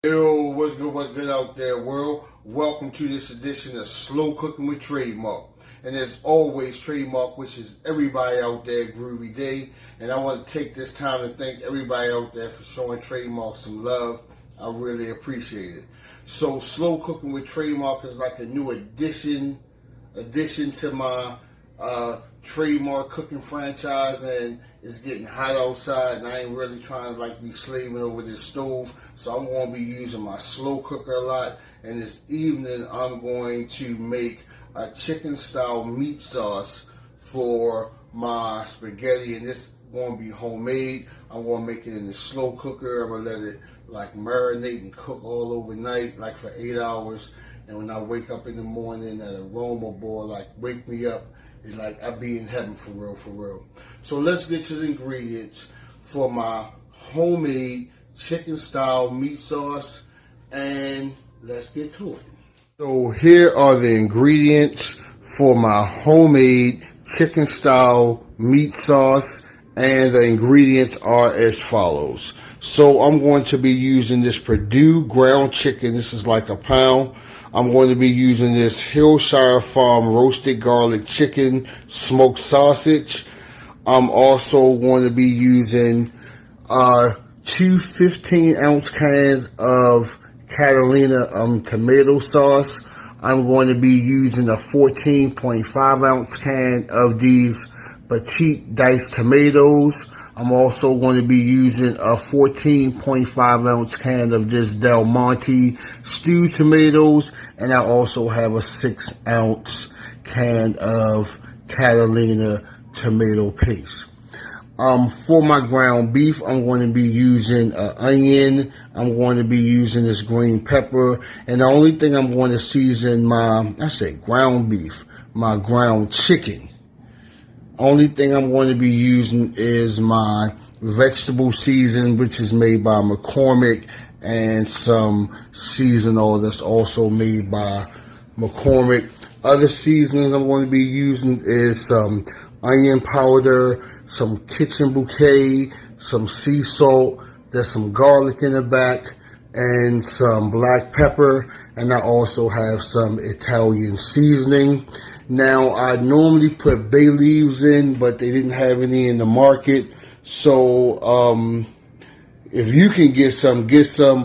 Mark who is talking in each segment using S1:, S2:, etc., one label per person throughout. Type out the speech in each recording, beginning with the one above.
S1: Yo, what's good out there, world? Welcome to this edition of Slow Cooking with Trademark. And as always, Trademark wishes everybody out there a groovy day. And I want to take this time to thank everybody out there for showing Trademark some love. I really appreciate it. So Slow Cooking with Trademark is like a new addition to my Trademark cooking franchise, and it's getting hot outside, and I ain't really trying to be slaving over this stove, so I'm going to be using my slow cooker a lot. And this evening I'm going to make a chicken style meat sauce for my spaghetti, and this is going to be homemade. I'm going to make it in the slow cooker. I'm going to let it marinate and cook all overnight, for 8 hours. And when I wake up in the morning, that aroma, boy, wake me up. It's like I be in heaven for real, for real. So let's get to the ingredients for my homemade chicken style meat sauce, and let's get to it. So here are the ingredients for my homemade chicken style meat sauce, and the ingredients are as follows. So I'm going to be using this Purdue ground chicken. This is like a pound. I'm going to be using this Hillshire Farm roasted garlic chicken smoked sausage. I'm also going to be using two 15-ounce cans of Catalina tomato sauce. I'm going to be using a 14.5-ounce can of these petite diced tomatoes. I'm also going to be using a 14.5-ounce can of this Del Monte stewed tomatoes, and I also have a 6-ounce can of Catalina tomato paste. For my ground beef, I'm going to be using onion. I'm going to be using this green pepper, and the only thing I'm going to season my ground beef, my ground chicken. Only thing I'm going to be using is my vegetable season, which is made by McCormick, and some seasonal that's also made by McCormick. Other seasonings I'm going to be using is some onion powder, some kitchen bouquet, some sea salt, there's some garlic in the back, and some black pepper, and I also have some Italian seasoning. Now, I normally put bay leaves in, but they didn't have any in the market. So, if you can get some,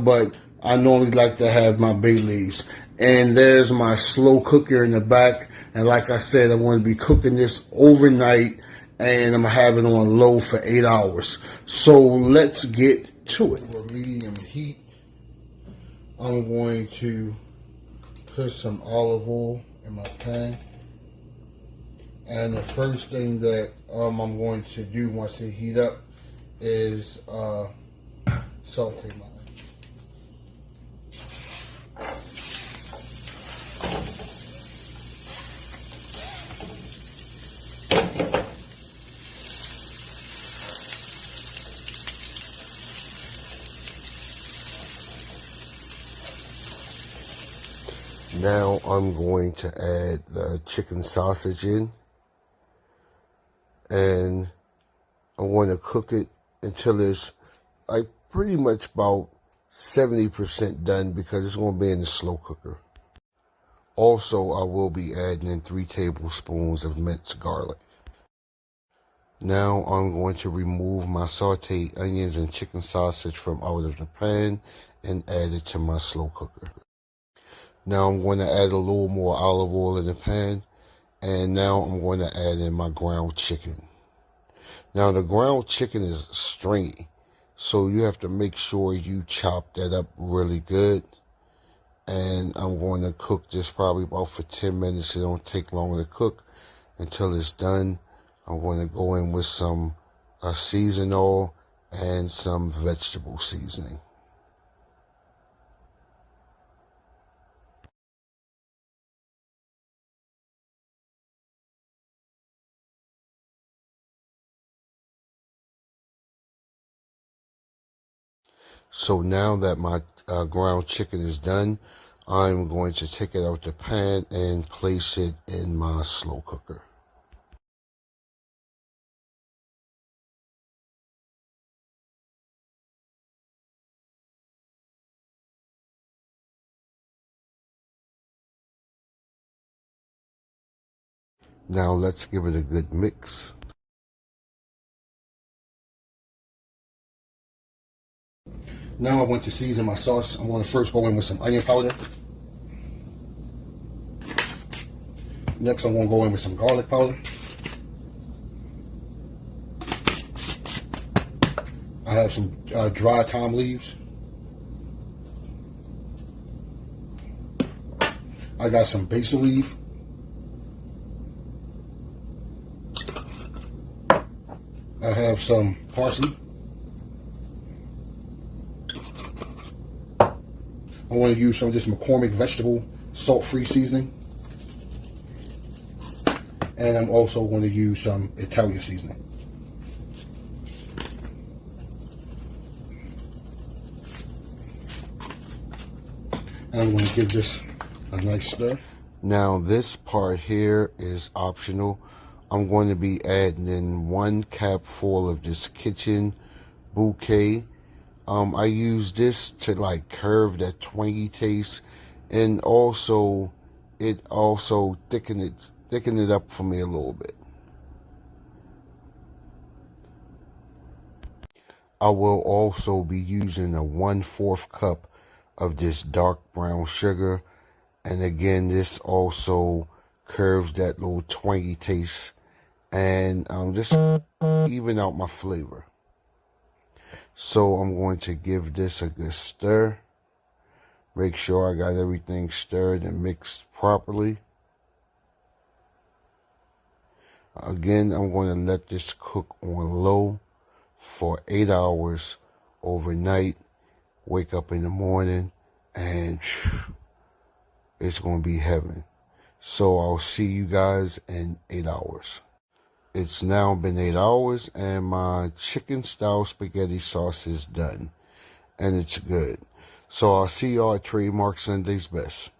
S1: but I normally like to have my bay leaves. And there's my slow cooker in the back. And like I said, I'm going to be cooking this overnight, and I'm going to have it on low for 8 hours. So let's get to it. For medium heat, I'm going to put some olive oil in my pan. And the first thing that I'm going to do once it heat up is saute my onions. Now I'm going to add the chicken sausage in, and I'm going to cook it until it's pretty much about 70% done, because it's going to be in the slow cooker. Also, I will be adding in 3 tablespoons of minced garlic. Now I'm going to remove my sauteed onions and chicken sausage from out of the pan and add it to my slow cooker. Now I'm going to add a little more olive oil in the pan, and now I'm going to add in my ground chicken. Now the ground chicken is stringy, so you have to make sure you chop that up really good. And I'm going to cook this probably about for 10 minutes. It don't take long to cook until it's done. I'm going to go in with some season oil and some vegetable seasoning. So now that my ground chicken is done, I'm going to take it out the pan and place it in my slow cooker. Now let's give it a good mix. Now I want to season my sauce. I'm going to first go in with some onion powder. Next I'm going to go in with some garlic powder. I have some dry thyme leaves. I got some basil leaf. I have some parsley. I want to use some of this McCormick vegetable salt-free seasoning. And I'm also going to use some Italian seasoning. And I'm going to give this a nice stir. Now this part here is optional. I'm going to be adding in 1 cap full of this kitchen bouquet. I use this to like curve that twangy taste, and also it also thicken it up for me a little bit. I will also be using a 1/4 cup of this dark brown sugar, and again this also curves that little twangy taste and just even out my flavor. So I'm going to give this a good stir. Make sure I got everything stirred and mixed properly. Again, I'm going to let this cook on low for 8 hours overnight. Wake up in the morning and it's going to be heaven. So I'll see you guys in 8 hours. It's now been 8 hours and my chicken style spaghetti sauce is done. And it's good. So I'll see y'all at Trademark Sunday's Best.